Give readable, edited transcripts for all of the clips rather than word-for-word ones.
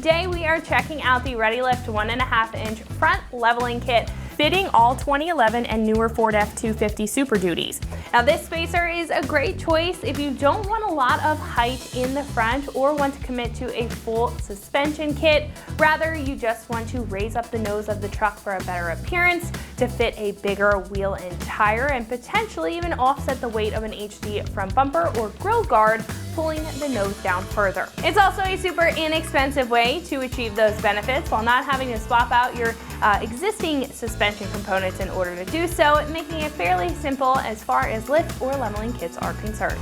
today we are checking out the ReadyLift 1.5-inch front leveling kit fitting all 2011 and newer Ford F-250 Super Duties. Now this spacer is a great choice if you don't want a lot of height in the front or want to commit to a full suspension kit. Rather, you just want to raise up the nose of the truck for a better appearance, to fit a bigger wheel and tire, and potentially even offset the weight of an HD front bumper or grille guard, pulling the nose down further. It's also a super inexpensive way to achieve those benefits while not having to swap out your existing suspension components in order to do so, making it fairly simple as far as lift or leveling kits are concerned.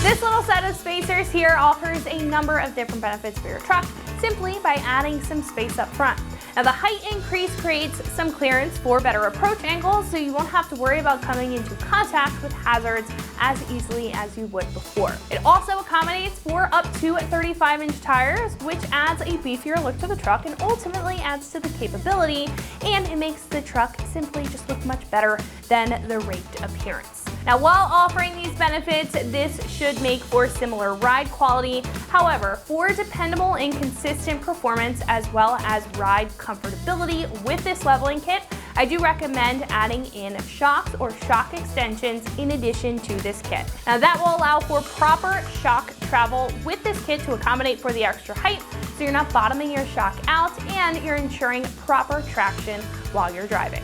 This little set of spacers here offers a number of different benefits for your truck simply by adding some space up front. Now the height increase creates some clearance for better approach angles, so you won't have to worry about coming into contact with hazards as easily as you would before. It also accommodates for up to 35-inch tires, which adds a beefier look to the truck and ultimately adds to the capability, and it makes the truck simply just look much better than the raked appearance. Now while offering these benefits, this should make for similar ride quality. However, for dependable and consistent performance as well as ride comfortability with this leveling kit, I do recommend adding in shocks or shock extensions in addition to this kit. Now that will allow for proper shock travel with this kit to accommodate for the extra height, so you're not bottoming your shock out and you're ensuring proper traction while you're driving.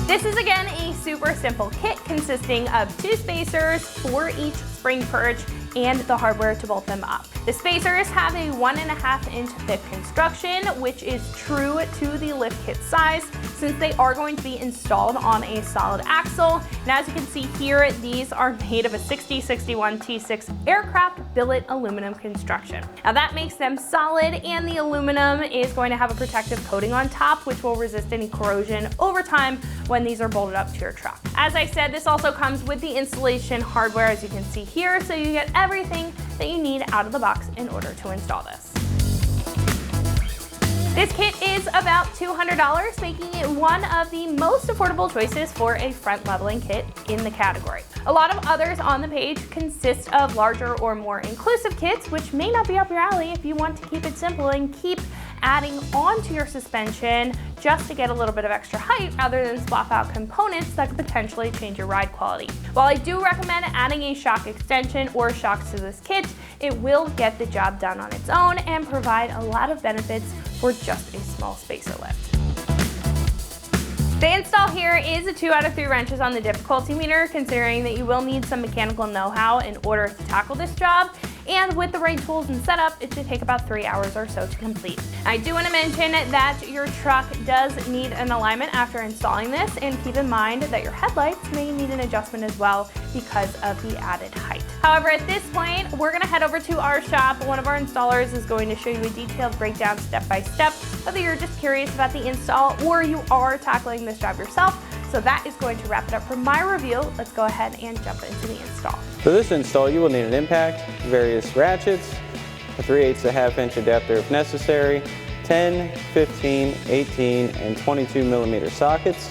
This is again a super simple kit consisting of 2 spacers for each spring perch and the hardware to bolt them up. The spacers have a 1.5-inch thick construction, which is true to the lift kit size since they are going to be installed on a solid axle. And as you can see here, these are made of a 6061 T6 aircraft billet aluminum construction. Now that makes them solid, and the aluminum is going to have a protective coating on top which will resist any corrosion over time when these are bolted up to your truck. As I said, this also comes with the installation hardware, as you can see here, so you get everything that you need out of the box in order to install this. This kit is about $200, making it one of the most affordable choices for a front leveling kit in the category. A lot of others on the page consist of larger or more inclusive kits, which may not be up your alley if you want to keep it simple and keep adding onto your suspension just to get a little bit of extra height rather than swap out components that could potentially change your ride quality. While I do recommend adding a shock extension or shocks to this kit, it will get the job done on its own and provide a lot of benefits for just a small spacer lift. The install here is a 2 out of 3 wrenches on the difficulty meter, considering that you will need some mechanical know-how in order to tackle this job. And with the right tools and setup, it should take about 3 hours or so to complete. I do want to mention that your truck does need an alignment after installing this, and keep in mind that your headlights may need an adjustment as well because of the added height. However, at this point, we're going to head over to our shop. One of our installers is going to show you a detailed breakdown step by step, whether you're just curious about the install or you are tackling this job yourself. So that is going to wrap it up for my review. Let's go ahead and jump into the install. For this install, you will need an impact, various ratchets, a 3/8 inch adapter if necessary, 10, 15, 18, and 22 millimeter sockets.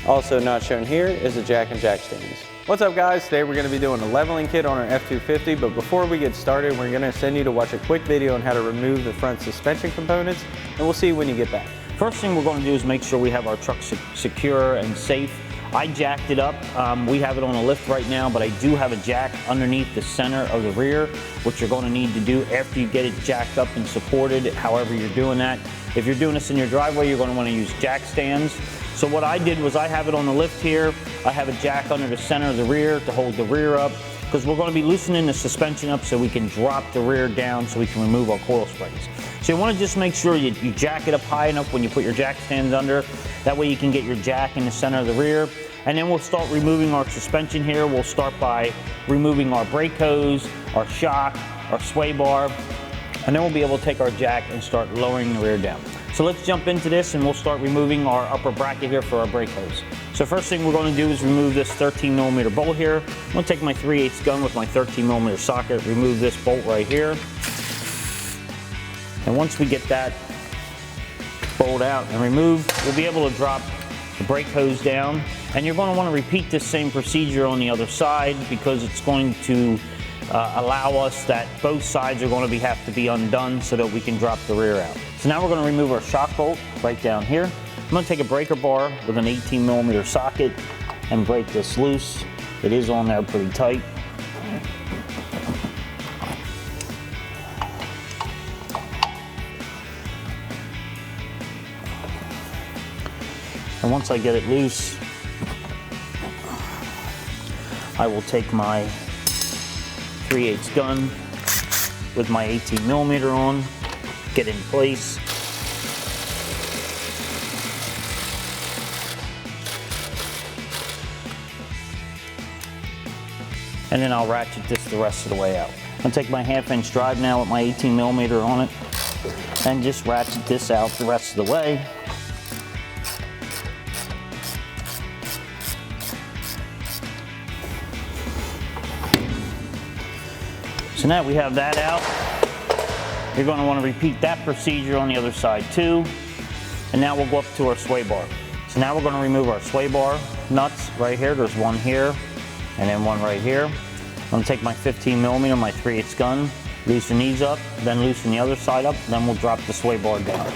Also not shown here is a jack and jack stands. What's up guys? Today we're going to be doing a leveling kit on our F-250, but before we get started, we're going to send you to watch a quick video on how to remove the front suspension components, and we'll see you when you get back. First thing we're going to do is make sure we have our truck secure and safe. I jacked it up. We have it on a lift right now, but I do have a jack underneath the center of the rear, which you're going to need to do after you get it jacked up and supported, however you're doing that. If you're doing this in your driveway, you're going to want to use jack stands. So what I did was I have it on the lift here. I have a jack under the center of the rear to hold the rear up, because we're going to be loosening the suspension up so we can drop the rear down so we can remove our coil springs. So you want to just make sure you jack it up high enough when you put your jack stands under. That way you can get your jack in the center of the rear. And then we'll start removing our suspension here. We'll start by removing our brake hose, our shock, our sway bar, and then we'll be able to take our jack and start lowering the rear down. So let's jump into this and we'll start removing our upper bracket here for our brake hose. So first thing we're going to do is remove this 13 millimeter bolt here. I'm going to take my 3/8 gun with my 13 millimeter socket, remove this bolt right here. And once we get that bolt out and removed, we'll be able to drop the brake hose down. And you're going to want to repeat this same procedure on the other side, because it's going to allow us that both sides are going to have to be undone so that we can drop the rear out. So now we're going to remove our shock bolt right down here. I'm going to take a breaker bar with an 18mm socket and break this loose. It is on there pretty tight. And once I get it loose, I will take my 3/8 gun with my 18mm on, get in place. And then I'll ratchet this the rest of the way out. I'll take my 1/2" drive now with my 18mm on it and just ratchet this out the rest of the way. So now we have that out. You're going to want to repeat that procedure on the other side too. And now we'll go up to our sway bar. So now we're going to remove our sway bar nuts right here. There's one here and then one right here. I'm going to take my 15mm, my 3/8 gun, loosen these up, then loosen the other side up, then we'll drop the sway bar down.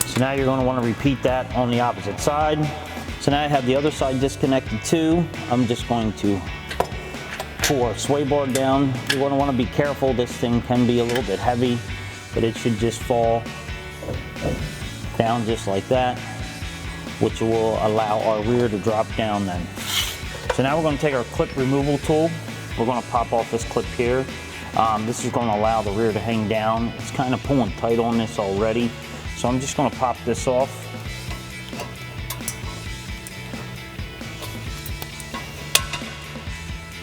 So now you're going to want to repeat that on the opposite side. So now I have the other side disconnected too. I'm just going to pull our sway bar down. You're going to want to be careful. This thing can be a little bit heavy, but it should just fall down just like that, which will allow our rear to drop down then. So now we're going to take our clip removal tool. We're going to pop off this clip here. This is going to allow the rear to hang down. It's kind of pulling tight on this already. So I'm just going to pop this off.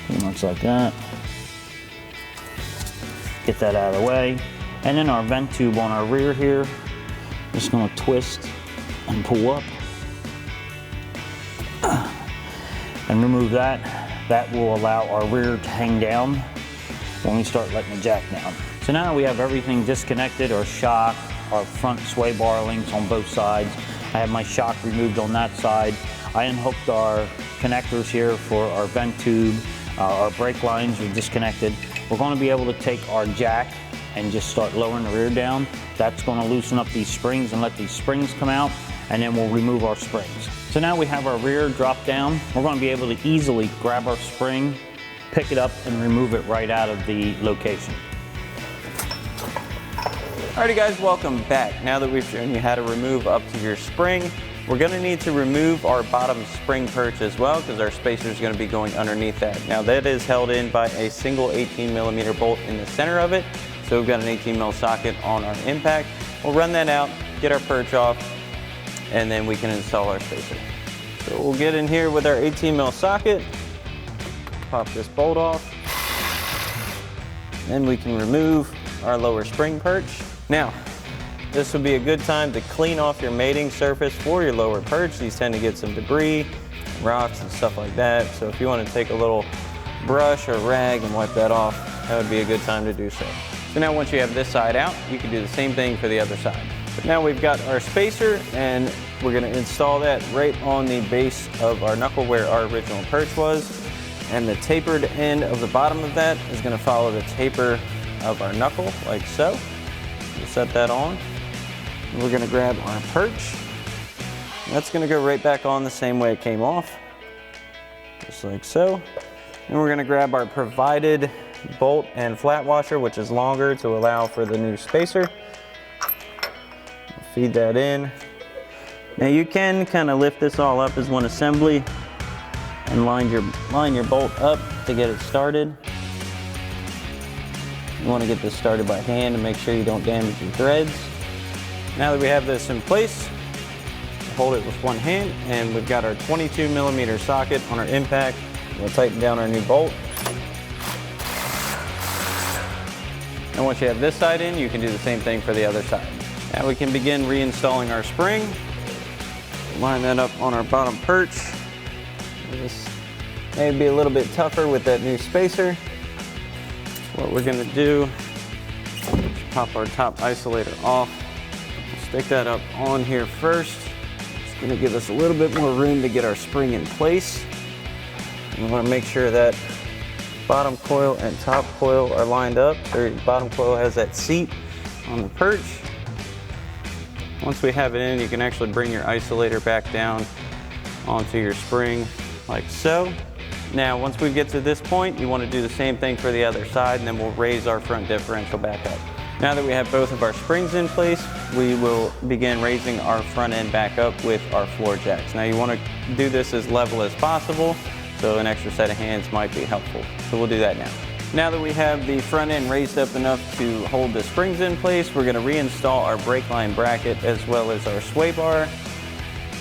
Pretty much like that. Get that out of the way. And then our vent tube on our rear here, just going to twist and pull up. And remove that. That will allow our rear to hang down when we start letting the jack down. So now we have everything disconnected, our shock, our front sway bar links on both sides. I have my shock removed on that side. I unhooked our connectors here for our vent tube. Our brake lines are disconnected. We're going to be able to take our jack and just start lowering the rear down. That's going to loosen up these springs and let these springs come out, and then we'll remove our springs. So now we have our rear drop down. We're going to be able to easily grab our spring, pick it up, and remove it right out of the location. Alrighty guys, welcome back. Now that we've shown you how to remove up to your spring, we're going to need to remove our bottom spring perch as well, because our spacer is going to be going underneath that. Now that is held in by a single 18mm bolt in the center of it. So we've got an 18mm socket on our impact. We'll run that out, get our perch off, and then we can install our spacer. So we'll get in here with our 18mm socket, pop this bolt off, then we can remove our lower spring perch. Now, this would be a good time to clean off your mating surface for your lower perch. These tend to get some debris, rocks and stuff like that. So if you want to take a little brush or rag and wipe that off, that would be a good time to do so. So now once you have this side out, you can do the same thing for the other side. But now we've got our spacer, and we're going to install that right on the base of our knuckle where our original perch was. And the tapered end of the bottom of that is going to follow the taper of our knuckle, like so. We'll set that on. And we're going to grab our perch. That's going to go right back on the same way it came off, just like so. And we're going to grab our provided bolt and flat washer, which is longer to allow for the new spacer. Feed that in. Now you can kind of lift this all up as one assembly and line your bolt up to get it started. You want to get this started by hand to make sure you don't damage your threads. Now that we have this in place, hold it with one hand, and we've got our 22mm socket on our impact. We'll tighten down our new bolt. And once you have this side in, you can do the same thing for the other side. Now we can begin reinstalling our spring. Line that up on our bottom perch. Just Maybe a little bit tougher with that new spacer. What we're gonna do, pop our top isolator off. Stick that up on here first. It's gonna give us a little bit more room to get our spring in place. We wanna make sure that bottom coil and top coil are lined up. So bottom coil has that seat on the perch. Once we have it in, you can actually bring your isolator back down onto your spring like so. Now, once we get to this point, you want to do the same thing for the other side, and then we'll raise our front differential back up. Now that we have both of our springs in place, we will begin raising our front end back up with our floor jacks. Now you want to do this as level as possible, so an extra set of hands might be helpful. So we'll do that now. Now that we have the front end raised up enough to hold the springs in place, we're going to reinstall our brake line bracket as well as our sway bar.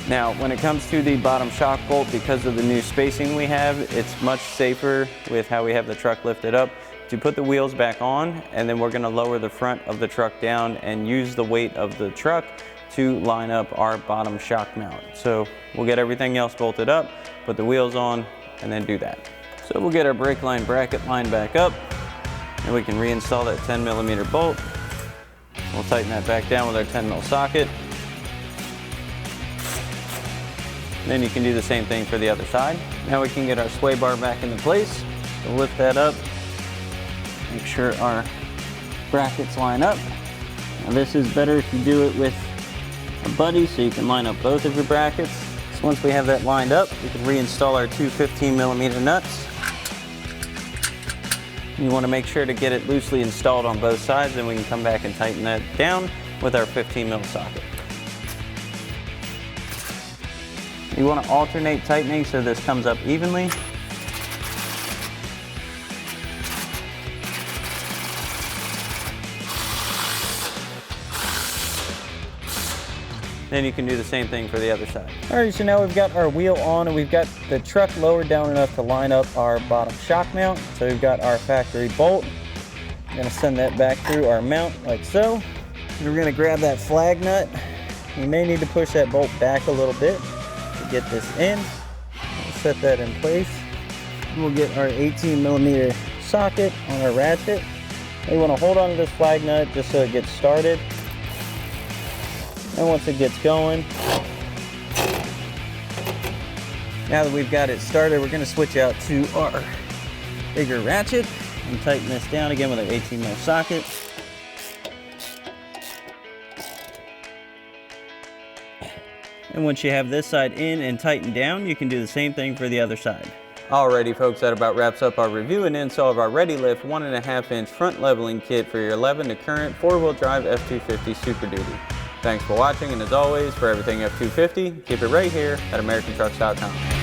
Now, when it comes to the bottom shock bolt, because of the new spacing we have, it's much safer with how we have the truck lifted up to put the wheels back on, and then we're going to lower the front of the truck down and use the weight of the truck to line up our bottom shock mount. So we'll get everything else bolted up, put the wheels on, and then do that. So we'll get our brake line bracket lined back up, and we can reinstall that 10mm bolt. We'll tighten that back down with our 10mm socket. Then you can do the same thing for the other side. Now we can get our sway bar back into place. So lift that up, make sure our brackets line up. Now this is better if you do it with a buddy, so you can line up both of your brackets. So once we have that lined up, we can reinstall our two 15mm nuts. You want to make sure to get it loosely installed on both sides, and we can come back and tighten that down with our 15mm socket. You want to alternate tightening so this comes up evenly. Then you can do the same thing for the other side. All right, so now we've got our wheel on and we've got the truck lowered down enough to line up our bottom shock mount. So we've got our factory bolt. I'm gonna send that back through our mount like so. And we're gonna grab that flag nut. You may need to push that bolt back a little bit to get this in. We'll set that in place. We'll get our 18mm socket on our ratchet. We wanna hold on to this flag nut just so it gets started. And once it gets going, now that we've got it started, we're going to switch out to our bigger ratchet and tighten this down again with our 18mm socket. And once you have this side in and tightened down, you can do the same thing for the other side. Alrighty folks, that about wraps up our review and install of our ReadyLift 1.5-inch front leveling kit for your 11 to current 4-wheel drive F250 Super Duty. Thanks for watching, and as always, for everything F250, keep it right here at AmericanTrucks.com.